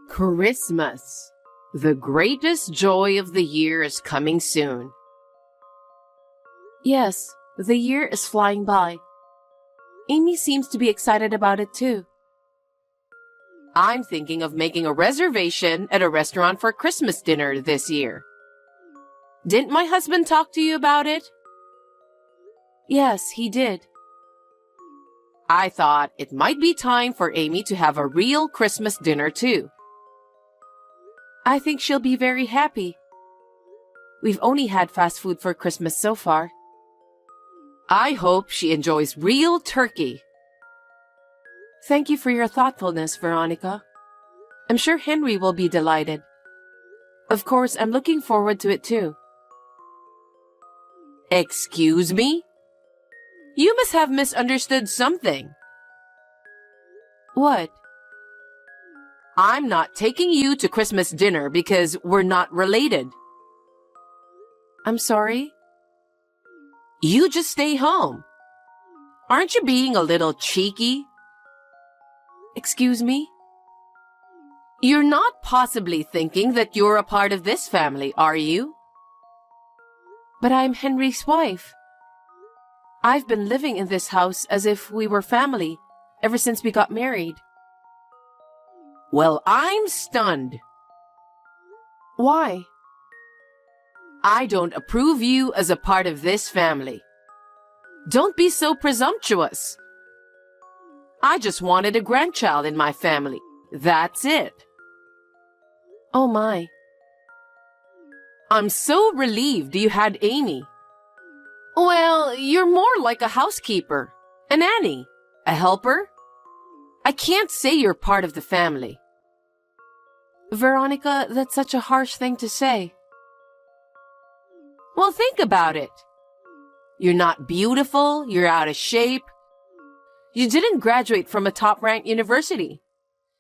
Christmas. The greatest joy of the year is coming soon. Yes, the year is flying by. Amy seems to be excited about it too. I'm thinking of making a reservation at a restaurant for Christmas dinner this year. Didn't my husband talk to you about it? Yes, he did. I thought it might be time for Amy to have a real Christmas dinner too. I think she'll be very happy. We've only had fast food for Christmas so far. I hope she enjoys real turkey. Thank you for your thoughtfulness, Veronica. I'm sure Henry will be delighted. Of course, I'm looking forward to it too. Excuse me? You must have misunderstood something. What? I'm not taking you to Christmas dinner because we're not related. I'm sorry? You just stay home. Aren't you being a little cheeky? Excuse me? You're not possibly thinking that you're a part of this family, are you? But I'm Henry's wife. I've been living in this house as if we were family ever since we got married. Well, I'm stunned. Why? I don't approve you as a part of this family. Don't be so presumptuous. I just wanted a grandchild in my family. That's it. Oh my. I'm so relieved you had Amy. Well, you're more like a housekeeper, a nanny, a helper. I can't say you're part of the family. Veronica, that's such a harsh thing to say. Well, think about it. You're not beautiful, you're out of shape. You didn't graduate from a top-ranked university.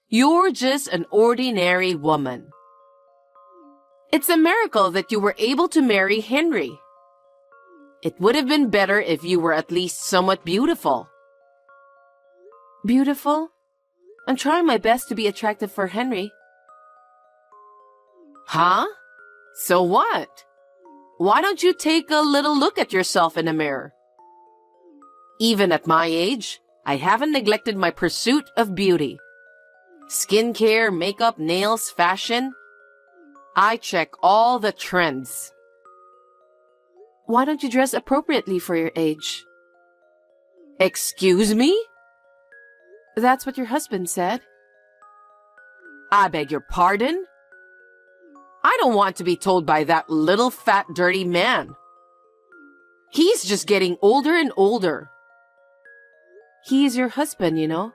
You're just an ordinary woman. It's a miracle that you were able to marry Henry. It would have been better if you were at least somewhat beautiful. Beautiful? I'm trying my best to be attractive for Henry. Huh? So what? Why don't you take a little look at yourself in a mirror? Even at my age, I haven't neglected my pursuit of beauty. Skincare, makeup, nails, fashion. I check all the trends. Why don't you dress appropriately for your age? Excuse me? That's what your husband said. I beg your pardon? I don't want to be told by that little fat dirty man. He's just getting older and older. He's your husband, you know.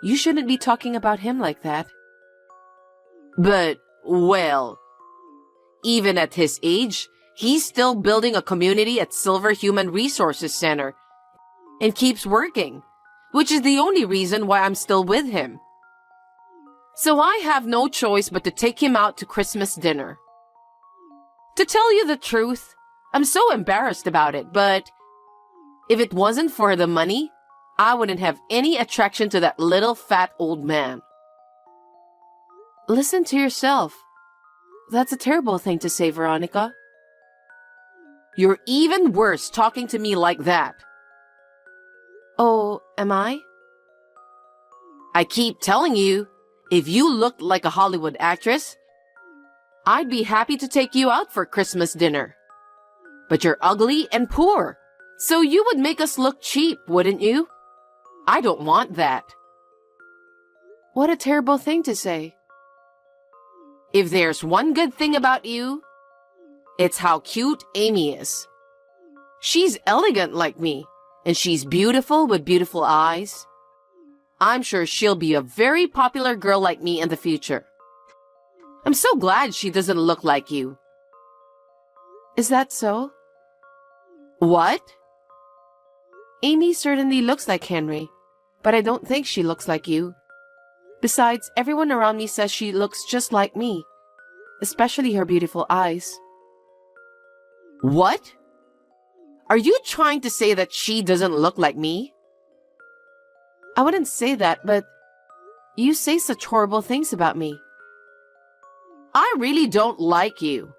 You shouldn't be talking about him like that. But, well, even at his age, he's still building a community at Silver Human Resources Center and keeps working, which is the only reason why I'm still with him. So I have no choice but to take him out to Christmas dinner. To tell you the truth, I'm so embarrassed about it, but if it wasn't for the money, I wouldn't have any attraction to that little fat old man. Listen to yourself. That's a terrible thing to say, Veronica. You're even worse talking to me like that. Oh, am I? I keep telling you, if you looked like a Hollywood actress, I'd be happy to take you out for Christmas dinner. But you're ugly and poor, so you would make us look cheap, wouldn't you? I don't want that. What a terrible thing to say. If there's one good thing about you, it's how cute Amy is. She's elegant like me, and she's beautiful with beautiful eyes. I'm sure she'll be a very popular girl like me in the future. I'm so glad she doesn't look like you. Is that so? What? Amy certainly looks like Henry, but I don't think she looks like you. Besides, everyone around me says she looks just like me, especially her beautiful eyes. What? Are you trying to say that she doesn't look like me? I wouldn't say that, but You say such horrible things about me. I really don't like you.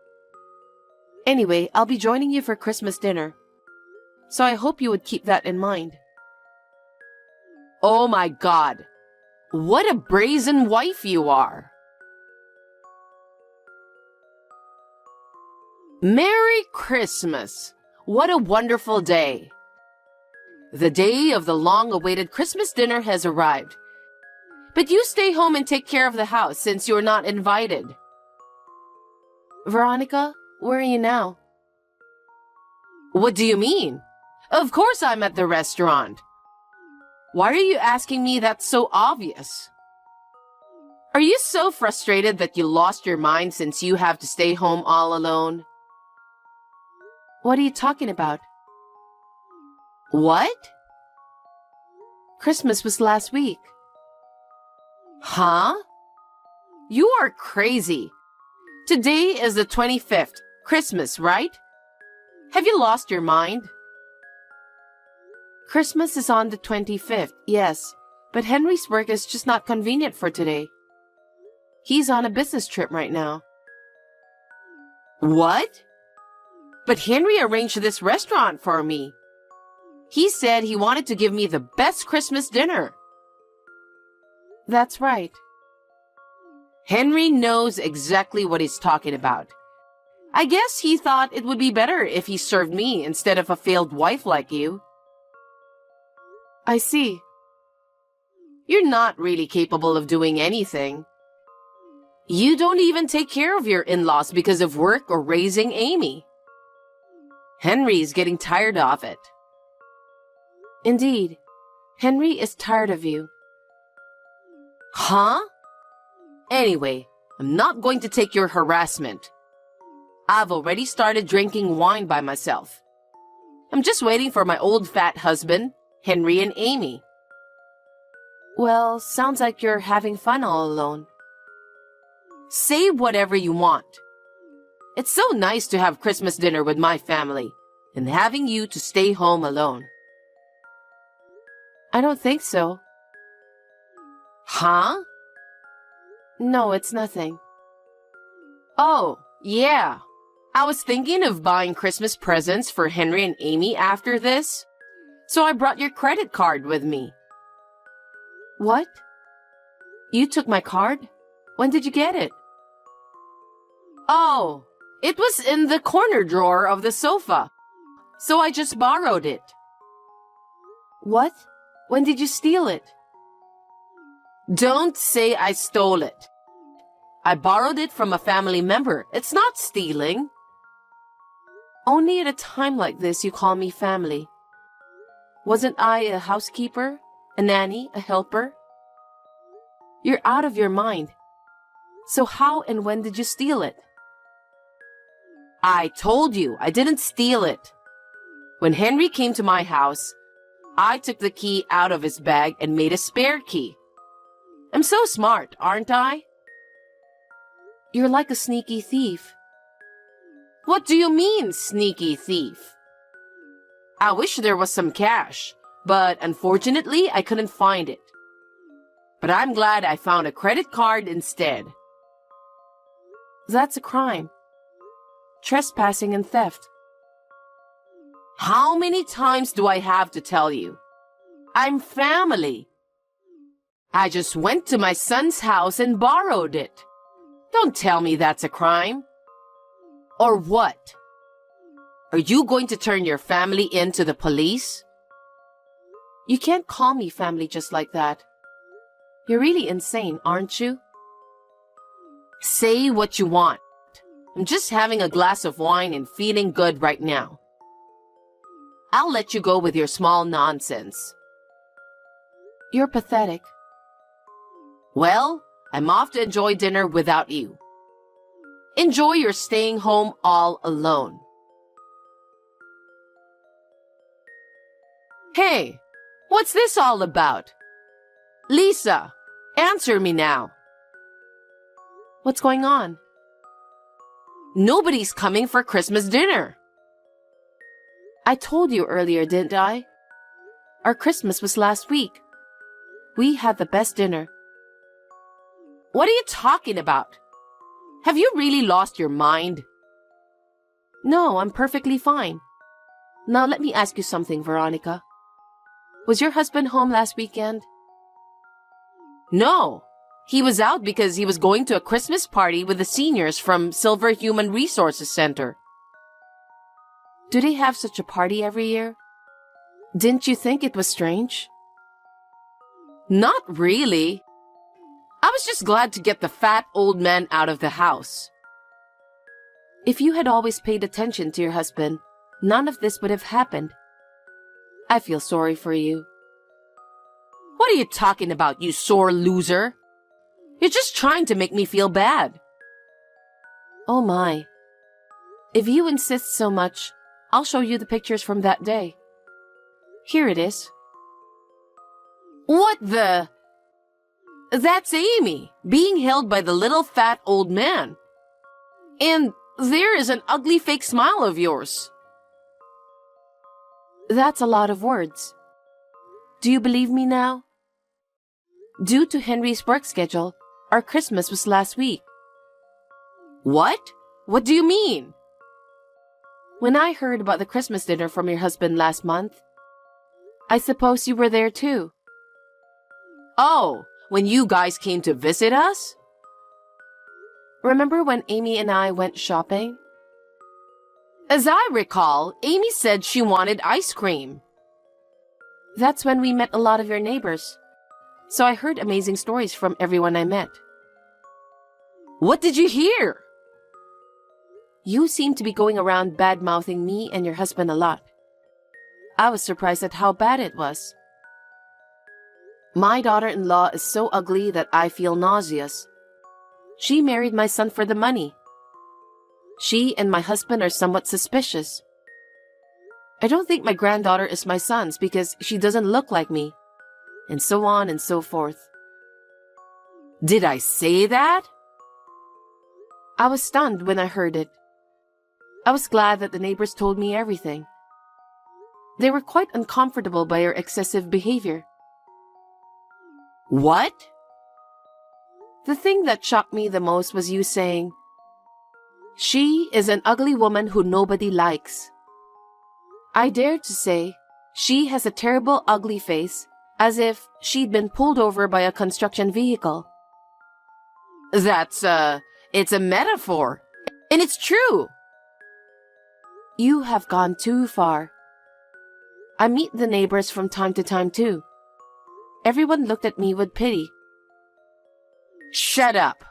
Anyway, I'll be joining you for Christmas dinner. So I hope you would keep that in mind. Oh my God. What a brazen wife you are. Merry Christmas. What a wonderful day. The day of the long-awaited Christmas dinner has arrived. But you stay home and take care of the house since you're not invited. Veronica, where are you now? What do you mean? Of course I'm at the restaurant. Why are you asking me? That's so obvious. Are you so frustrated that you lost your mind since you have to stay home all alone? What are you talking about? What? Christmas was last week. Huh? You are crazy. Today is the 25th, Christmas, right? Have you lost your mind? Christmas is on the 25th, yes, but Henry's work is just not convenient for today. He's on a business trip right now. What? But Henry arranged this restaurant for me. He said he wanted to give me the best Christmas dinner. That's right. Henry knows exactly what he's talking about. I guess he thought it would be better if he served me instead of a failed wife like you. I see. You're not really capable of doing anything. You don't even take care of your in-laws because of work or raising Amy. Henry's getting tired of it. Indeed, Henry is tired of you. Huh? Anyway, I'm not going to take your harassment. I've already started drinking wine by myself. I'm just waiting for my old fat husband, Henry and Amy. Well, sounds like you're having fun all alone. Say whatever you want. It's so nice to have Christmas dinner with my family and having you to stay home alone. I don't think so. Huh? No, it's nothing. Oh, yeah. I was thinking of buying Christmas presents for Henry and Amy after this, so I brought your credit card with me. What? You took my card? When did you get it? Oh, it was in the corner drawer of the sofa, so I just borrowed it. What? When did you steal it? Don't say I stole it. I borrowed it from a family member. It's not stealing. Only at a time like this you call me family. Wasn't I a housekeeper, a nanny, a helper? You're out of your mind. So how and when did you steal it? I told you I didn't steal it. When Henry came to my house, I took the key out of his bag and made a spare key. I'm so smart, aren't I? You're like a sneaky thief. What do you mean, sneaky thief? I wish there was some cash, but unfortunately I couldn't find it. But I'm glad I found a credit card instead. That's a crime. Trespassing and theft. How many times do I have to tell you? I'm family. I just went to my son's house and borrowed it. Don't tell me that's a crime. Or what? Are you going to turn your family in to the police? You can't call me family just like that. You're really insane, aren't you? Say what you want. I'm just having a glass of wine and feeling good right now. I'll let you go with your small nonsense. You're pathetic. Well, I'm off to enjoy dinner without you. Enjoy your staying home all alone. Hey, what's this all about? Lisa, answer me now. What's going on? Nobody's coming for Christmas dinner. I told you earlier, didn't I? Our Christmas was last week. We had the best dinner. What are you talking about? Have you really lost your mind? No, I'm perfectly fine. Now let me ask you something, Veronica. Was your husband home last weekend? No. He was out because he was going to a Christmas party with the seniors from Silver Human Resources Center. Do they have such a party every year? Didn't you think it was strange? Not really. I was just glad to get the fat old man out of the house. If you had always paid attention to your husband, none of this would have happened. I feel sorry for you. What are you talking about, you sore loser? You're just trying to make me feel bad. Oh my. If you insist so much, I'll show you the pictures from that day. Here it is. What the? That's Amy, being held by the little fat old man. And there is an ugly fake smile of yours. That's a lot of words. Do you believe me now? Due to Henry's work schedule, our Christmas was last week. What? What do you mean? When I heard about the Christmas dinner from your husband last month, I suppose you were there too. Oh, when you guys came to visit us? Remember when Amy and I went shopping? As I recall, Amy said she wanted ice cream. That's when we met a lot of your neighbors. So I heard amazing stories from everyone I met. What did you hear? You seem to be going around bad-mouthing me and your husband a lot. I was surprised at how bad it was. My daughter-in-law is so ugly that I feel nauseous. She married my son for the money. She and my husband are somewhat suspicious. I don't think my granddaughter is my son's because she doesn't look like me, and so on and so forth. Did I say that? I was stunned when I heard it. I was glad that the neighbors told me everything. They were quite uncomfortable by your excessive behavior. What? The thing that shocked me the most was you saying, "She is an ugly woman who nobody likes." I dared to say, "She has a terrible ugly face," as if she'd been pulled over by a construction vehicle. It's a metaphor, and it's true. You have gone too far. I meet the neighbors from time to time too. Everyone looked at me with pity. Shut up.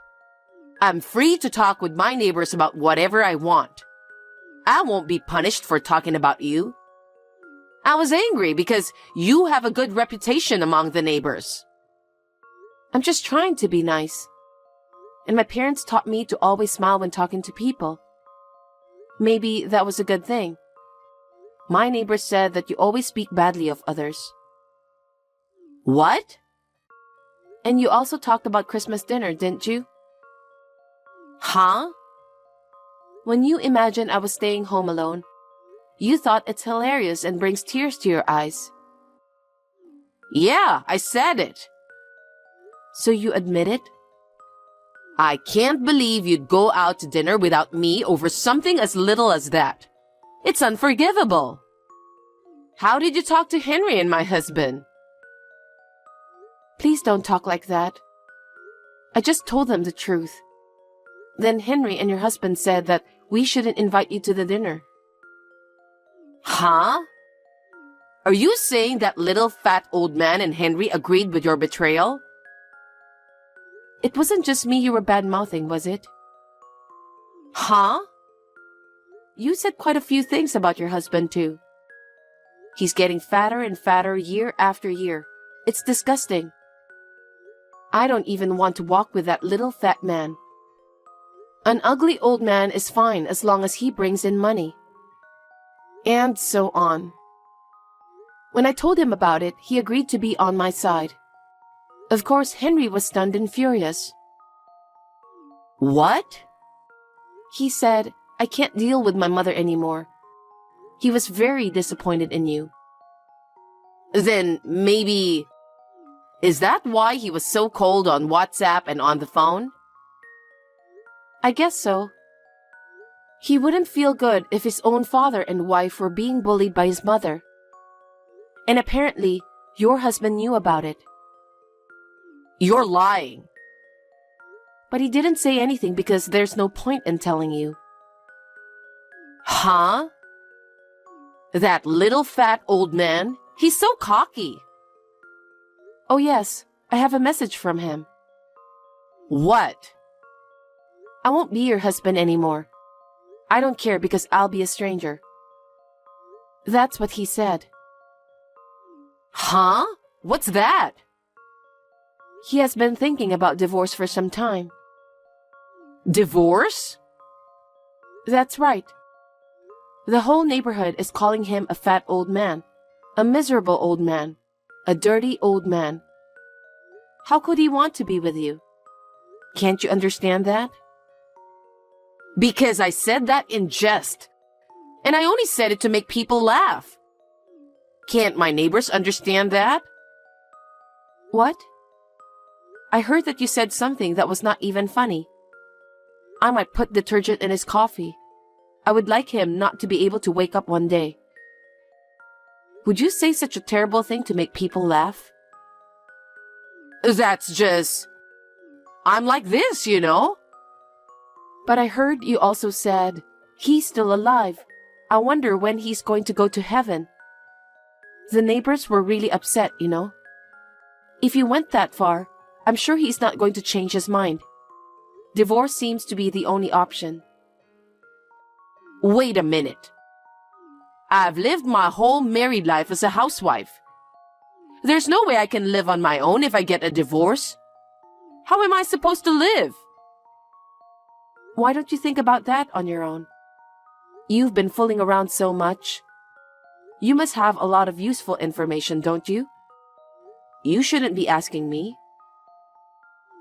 I'm free to talk with my neighbors about whatever I want. I won't be punished for talking about you. I was angry because you have a good reputation among the neighbors. I'm just trying to be nice. And my parents taught me to always smile when talking to people. Maybe that was a good thing. My neighbors said that you always speak badly of others. What? And you also talked about Christmas dinner, didn't you? Huh? When you imagined I was staying home alone, you thought it's hilarious and brings tears to your eyes. Yeah, I said it. So you admit it? I can't believe you'd go out to dinner without me over something as little as that. It's unforgivable. How did you talk to Henry and my husband? Please don't talk like that. I just told them the truth. Then Henry and your husband said that we shouldn't invite you to the dinner. Huh? Are you saying that little fat old man and Henry agreed with your betrayal? It wasn't just me you were bad-mouthing, was it? Huh? You said quite a few things about your husband, too. He's getting fatter and fatter year after year. It's disgusting. I don't even want to walk with that little fat man. An ugly old man is fine as long as he brings in money. And so on. When I told him about it, he agreed to be on my side. Of course, Henry was stunned and furious. What? He said, I can't deal with my mother anymore. He was very disappointed in you. Then maybe Is that why he was so cold on WhatsApp and on the phone? I guess so. He wouldn't feel good if his own father and wife were being bullied by his mother. And apparently, your husband knew about it. You're lying. But he didn't say anything because there's no point in telling you. Huh? That little fat old man? He's so cocky. Oh yes, I have a message from him. What? I won't be your husband anymore. I don't care because I'll be a stranger. That's what he said. Huh? What's that? He has been thinking about divorce for some time. Divorce? That's right. The whole neighborhood is calling him a fat old man, a miserable old man, a dirty old man. How could he want to be with you? Can't you understand that? Because I said that in jest. And I only said it to make people laugh. Can't my neighbors understand that? What? I heard that you said something that was not even funny. I might put detergent in his coffee. I would like him not to be able to wake up one day. Would you say such a terrible thing to make people laugh? That's just... I'm like this, you know? But I heard you also said, he's still alive. I wonder when he's going to go to heaven. The neighbors were really upset, you know. If you went that far, I'm sure he's not going to change his mind. Divorce seems to be the only option. Wait a minute. I've lived my whole married life as a housewife. There's no way I can live on my own if I get a divorce. How am I supposed to live? Why don't you think about that on your own? You've been fooling around so much. You must have a lot of useful information, don't you? You shouldn't be asking me.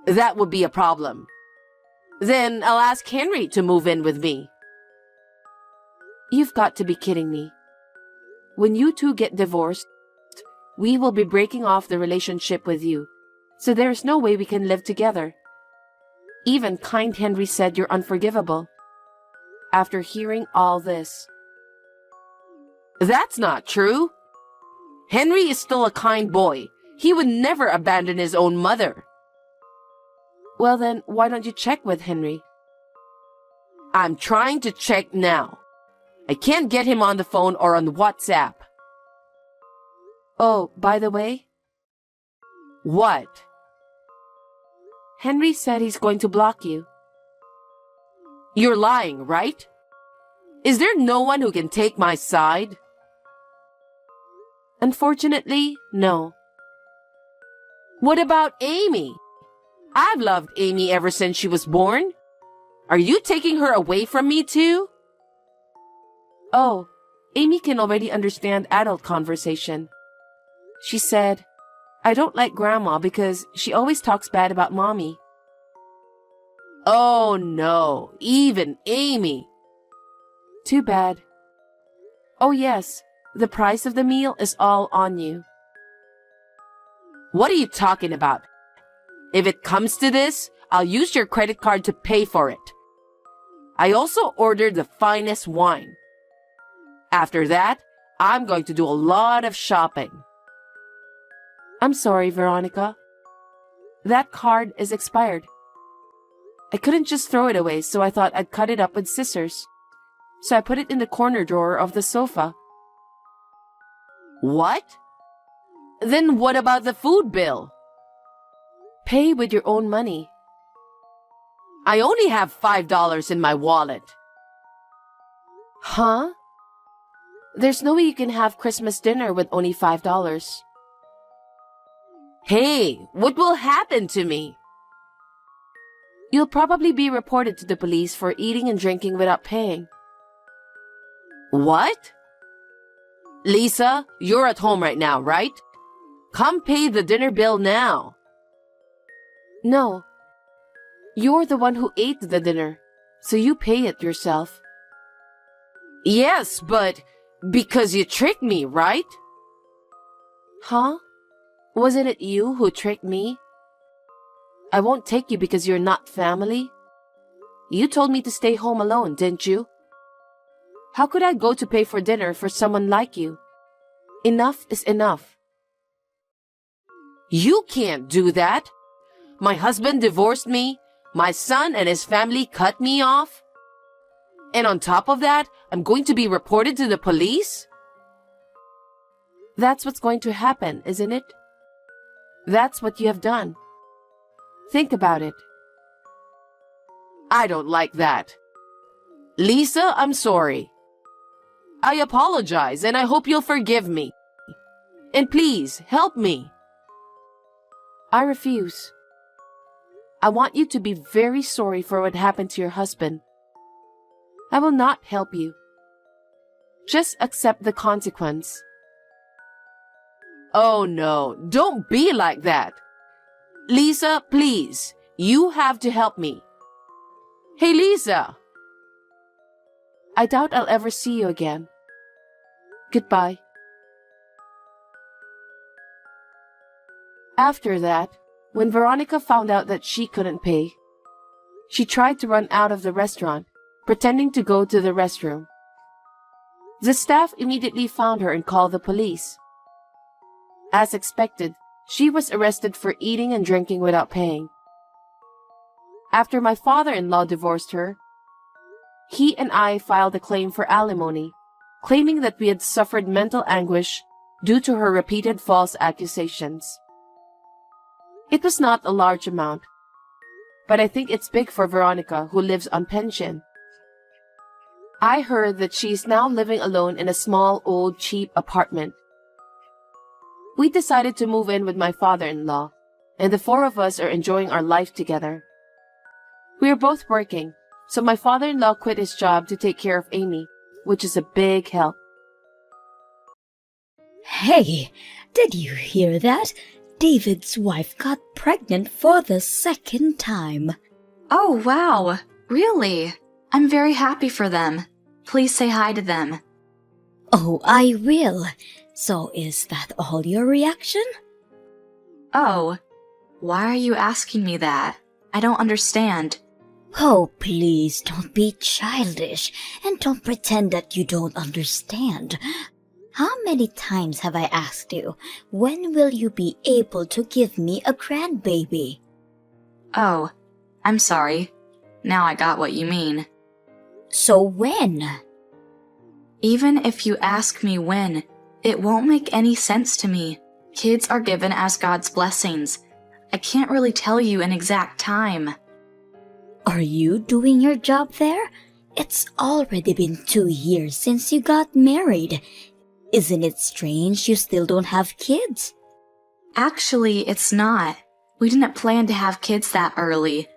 That would be a problem. Then I'll ask Henry to move in with me. You've got to be kidding me. When you two get divorced, we will be breaking off the relationship with you, so there's no way we can live together. Even kind Henry said you're unforgivable. After hearing all this. That's not true. Henry is still a kind boy. He would never abandon his own mother. Well then, why don't you check with Henry? I'm trying to check now. I can't get him on the phone or on WhatsApp. Oh, by the way? What? Henry said he's going to block you. You're lying, right? Is there no one who can take my side? Unfortunately, no. What about Amy? I've loved Amy ever since she was born. Are you taking her away from me too? Oh, Amy can already understand adult conversation. She said, I don't like Grandma because she always talks bad about Mommy. Oh no, even Amy. Too bad. Oh yes, the price of the meal is all on you. What are you talking about? If it comes to this, I'll use your credit card to pay for it. I also ordered the finest wine. After that, I'm going to do a lot of shopping. I'm sorry, Veronica. That card is expired. I couldn't just throw it away, so I thought I'd cut it up with scissors. So I put it in the corner drawer of the sofa. What? Then what about the food bill? Pay with your own money. I only have $5 in my wallet. Huh? There's no way you can have Christmas dinner with only $5. Hey, what will happen to me? You'll probably be reported to the police for eating and drinking without paying. What? Lisa, you're at home right now, right? Come pay the dinner bill now. No. You're the one who ate the dinner, so you pay it yourself. Yes, but because you tricked me, right? Huh? Wasn't it you who tricked me? I won't take you because you're not family. You told me to stay home alone, didn't you? How could I go to pay for dinner for someone like you? Enough is enough. You can't do that. My husband divorced me. My son and his family cut me off. And on top of that, I'm going to be reported to the police? That's what's going to happen, isn't it? That's what you have done. Think about it. I don't like that. Lisa, I'm sorry. I apologize and I hope you'll forgive me. And please, help me. I refuse. I want you to be very sorry for what happened to your husband. I will not help you. Just accept the consequence. Oh no, don't be like that. Lisa, please, you have to help me. Hey, Lisa. I doubt I'll ever see you again. Goodbye. After that, when Veronica found out that she couldn't pay, she tried to run out of the restaurant, pretending to go to the restroom. The staff immediately found her and called the police. As expected, she was arrested for eating and drinking without paying. After my father-in-law divorced her, he and I filed a claim for alimony, claiming that we had suffered mental anguish due to her repeated false accusations. It was not a large amount, but I think it's big for Veronica, who lives on pension. I heard that she is now living alone in a small, old, cheap apartment. We decided to move in with my father-in-law, and the four of us are enjoying our life together. We are both working, so my father-in-law quit his job to take care of Amy, which is a big help. Hey, did you hear that? David's wife got pregnant for the second time. Oh, wow. Really? I'm very happy for them. Please say hi to them. Oh, I will. So is that all your reaction? Oh, why are you asking me that? I don't understand. Oh, please don't be childish and don't pretend that you don't understand. How many times have I asked you, when will you be able to give me a grandbaby? Oh, I'm sorry. Now I got what you mean. So when? Even if you ask me when, it won't make any sense to me. Kids are given as God's blessings. I can't really tell you an exact time. Are you doing your job there? It's already been 2 years since you got married. Isn't it strange you still don't have kids? Actually, it's not. We didn't plan to have kids that early.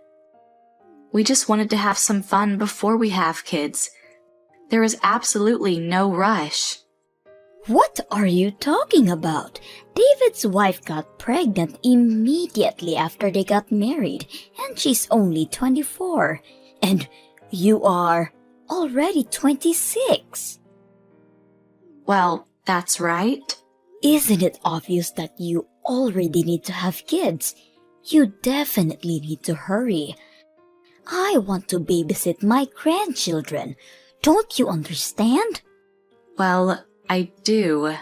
We just wanted to have some fun before we have kids. There is absolutely no rush. What are you talking about? David's wife got pregnant immediately after they got married, and she's only 24. And you are already 26. Well, that's right. Isn't it obvious that you already need to have kids? You definitely need to hurry. I want to babysit my grandchildren. Don't you understand? Well, I do.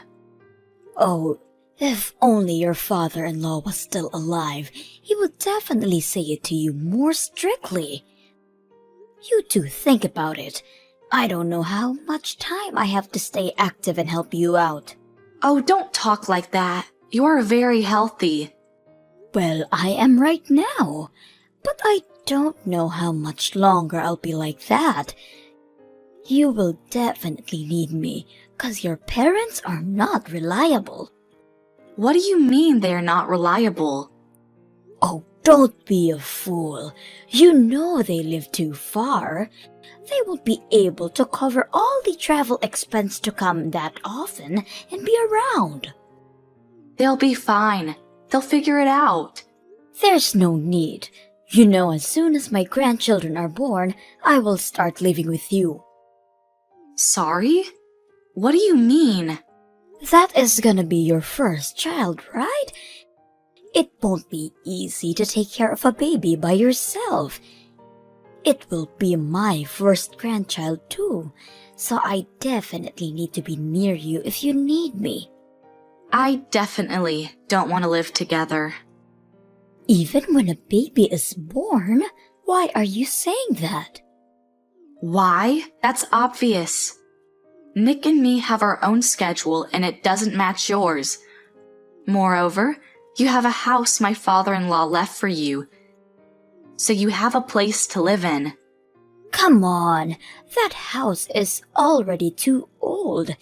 Oh, if only your father-in-law was still alive, he would definitely say it to you more strictly. You two think about it. I don't know how much time I have to stay active and help you out. Oh, don't talk like that. You are very healthy. Well, I am right now, but I don't know how much longer I'll be like that. You will definitely need me, 'cause your parents are not reliable. What do you mean they're not reliable? Oh, don't be a fool. You know they live too far. They won't be able to cover all the travel expense to come that often and be around. They'll be fine. They'll figure it out. There's no need. You know, as soon as my grandchildren are born, I will start living with you. Sorry? What do you mean? That is gonna be your first child, right? It won't be easy to take care of a baby by yourself. It will be my first grandchild too, so I definitely need to be near you if you need me. I definitely don't want to live together. Even when a baby is born? Why are you saying that? Why? That's obvious. Nick and me have our own schedule and it doesn't match yours. Moreover, you have a house my father-in-law left for you, so you have a place to live in. Come on, that house is already too old.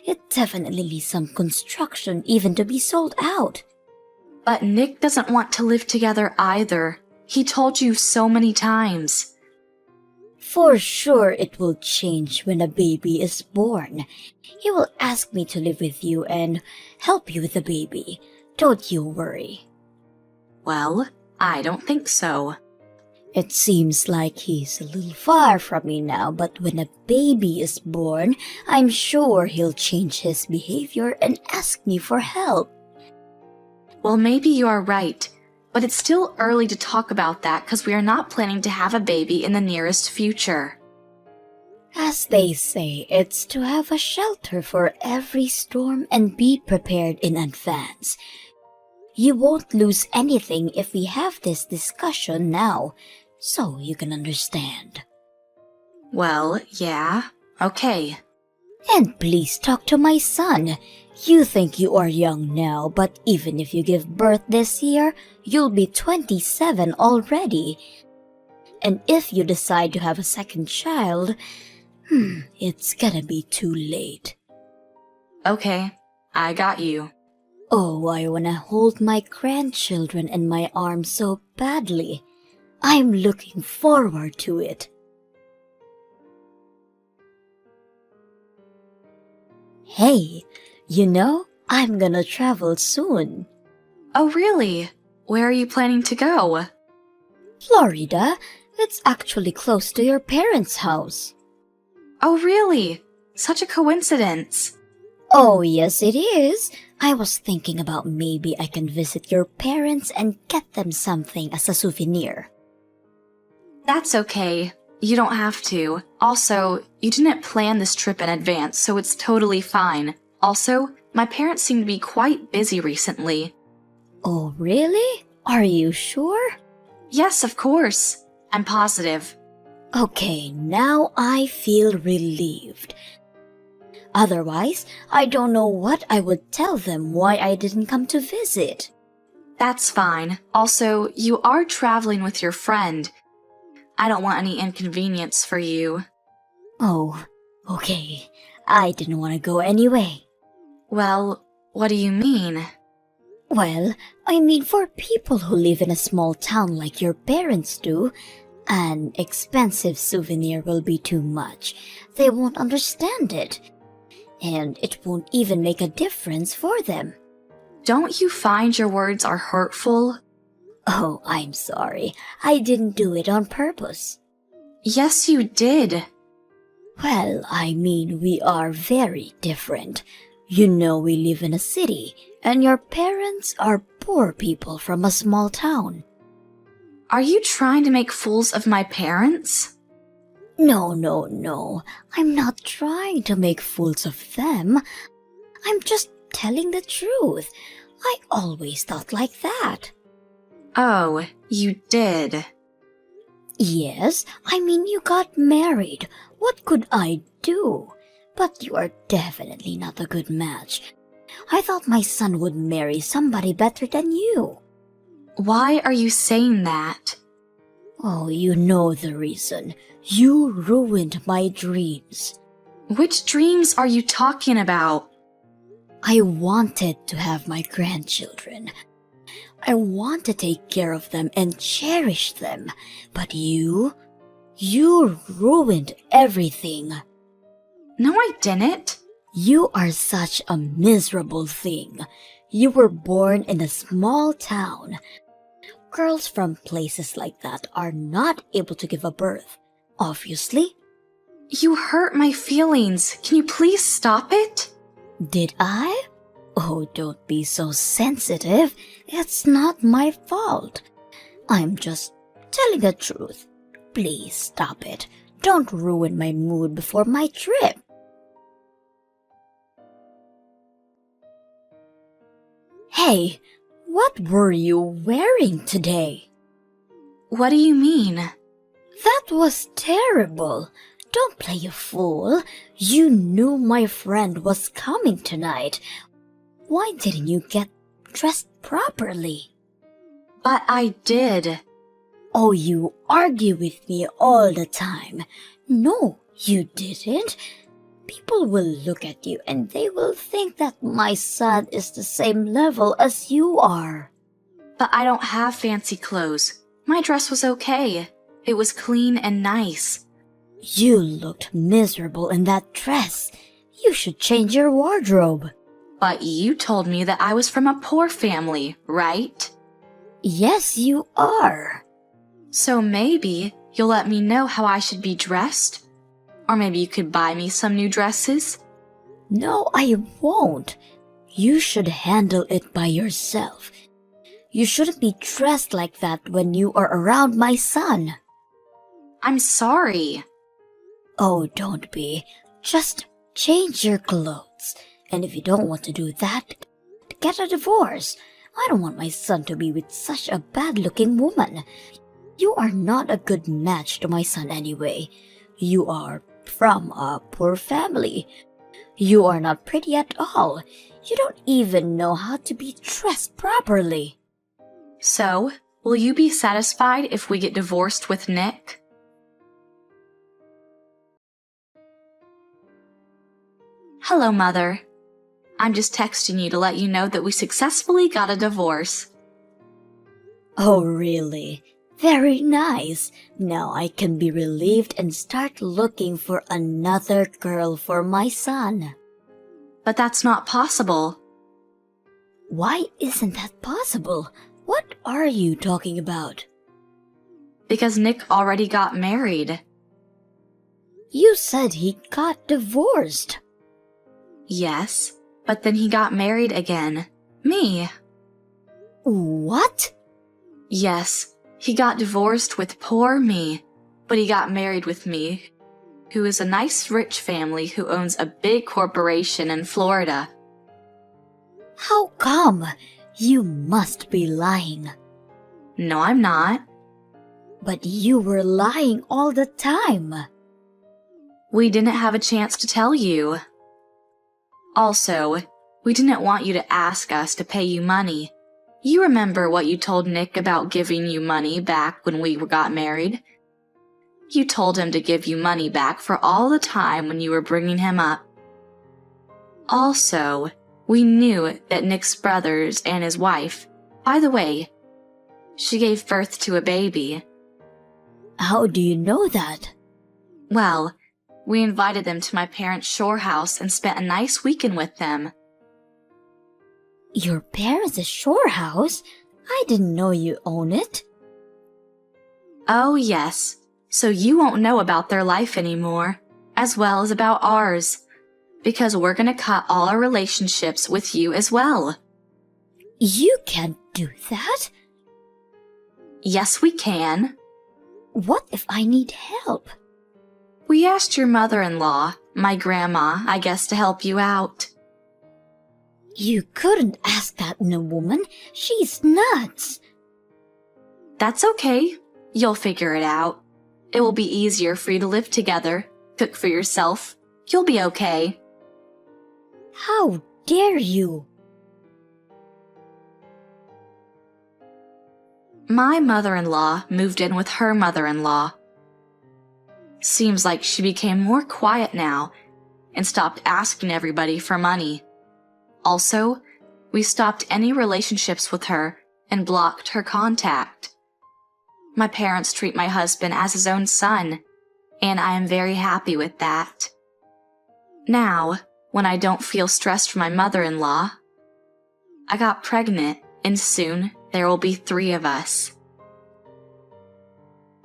It definitely needs some construction even to be sold out. But Nick doesn't want to live together either. He told you so many times. For sure it will change when a baby is born. He will ask me to live with you and help you with the baby. Don't you worry. Well, I don't think so. It seems like he's a little far from me now, but when a baby is born, I'm sure he'll change his behavior and ask me for help. Well, maybe you are right, but it's still early to talk about that because we are not planning to have a baby in the nearest future. As they say, it's to have a shelter for every storm and be prepared in advance. You won't lose anything if we have this discussion now, so you can understand. Well, yeah, okay. And please talk to my son. You think you are young now, but even if you give birth this year, you'll be 27 already. And if you decide to have a second child, it's gonna be too late. Okay, I got you. Oh, I wanna hold my grandchildren in my arms so badly. I'm looking forward to it. Hey, I'm gonna travel soon. Oh, really? Where are you planning to go? Florida, it's actually close to your parents' house. Oh, really? Such a coincidence. Oh, yes, it is. I was thinking about maybe I can visit your parents and get them something as a souvenir. That's okay. You don't have to. Also, you didn't plan this trip in advance, so it's totally fine. Also, my parents seem to be quite busy recently. Oh, really? Are you sure? Yes, of course. I'm positive. Okay, now I feel relieved. Otherwise, I don't know what I would tell them why I didn't come to visit. That's fine. Also, you are traveling with your friend. I don't want any inconvenience for you. Oh, okay. I didn't want to go anyway. Well, what do you mean? Well, I mean for people who live in a small town like your parents do, an expensive souvenir will be too much. They won't understand it. And it won't even make a difference for them. Don't you find your words are hurtful? Oh, I'm sorry. I didn't do it on purpose. Yes, you did. Well, I mean, we are very different. We live in a city, and your parents are poor people from a small town. Are you trying to make fools of my parents? No. I'm not trying to make fools of them. I'm just telling the truth. I always thought like that. Oh, you did. Yes, I mean you got married. What could I do? But you are definitely not a good match. I thought my son would marry somebody better than you. Why are you saying that? Oh, you know the reason. You ruined my dreams. Which dreams are you talking about? I wanted to have my grandchildren. I want to take care of them and cherish them. But you ruined everything. No, I didn't. You are such a miserable thing. You were born in a small town. Girls from places like that are not able to give a birth, obviously. You hurt my feelings. Can you please stop it? Did I? Oh, don't be so sensitive. It's not my fault. I'm just telling the truth. Please stop it. Don't ruin my mood before my trip. Hey, what were you wearing today? What do you mean? That was terrible. Don't play a fool. You knew my friend was coming tonight. Why didn't you get dressed properly? But I did. Oh, you argue with me all the time. No, you didn't. People will look at you and they will think that my son is the same level as you are. But I don't have fancy clothes. My dress was okay. It was clean and nice. You looked miserable in that dress. You should change your wardrobe. But you told me that I was from a poor family, right? Yes, you are. So maybe you'll let me know how I should be dressed? Or maybe you could buy me some new dresses? No, I won't. You should handle it by yourself. You shouldn't be dressed like that when you are around my son. I'm sorry. Oh, don't be. Just change your clothes. And if you don't want to do that, get a divorce. I don't want my son to be with such a bad-looking woman. You are not a good match to my son anyway. You are from a poor family. You are not pretty at all. You don't even know how to be dressed properly. So, will you be satisfied if we get divorced with Nick? Hello, Mother. I'm just texting you to let you know that we successfully got a divorce. Oh, really? Very nice. Now I can be relieved and start looking for another girl for my son. But that's not possible. Why isn't that possible? What are you talking about? Because Nick already got married. You said he got divorced. Yes, but then he got married again. Me. What? Yes, he got divorced with poor me, but he got married with me, who is a nice rich family who owns a big corporation in Florida. How come? You must be lying. No, I'm not. But you were lying all the time. We didn't have a chance to tell you. Also, we didn't want you to ask us to pay you money. You remember what you told Nick about giving you money back when we got married? You told him to give you money back for all the time when you were bringing him up. Also, we knew that Nick's brothers and his wife, by the way, she gave birth to a baby. How do you know that? Well, we invited them to my parents' shore house and spent a nice weekend with them. Your parents' shore house? I didn't know you own it. Oh, yes. So you won't know about their life anymore, as well as about ours, because we're gonna cut all our relationships with you as well. You can't do that. Yes, we can. What if I need help? We asked your mother-in-law, my grandma, I guess, to help you out. You couldn't ask that in a woman. She's nuts. That's okay. You'll figure it out. It will be easier for you to live together, cook for yourself. You'll be okay. How dare you? My mother-in-law moved in with her mother-in-law. Seems like she became more quiet now and stopped asking everybody for money. Also, we stopped any relationships with her and blocked her contact. My parents treat my husband as his own son, and I am very happy with that. Now, when I don't feel stressed from my mother-in-law, I got pregnant, and soon there will be 3 of us.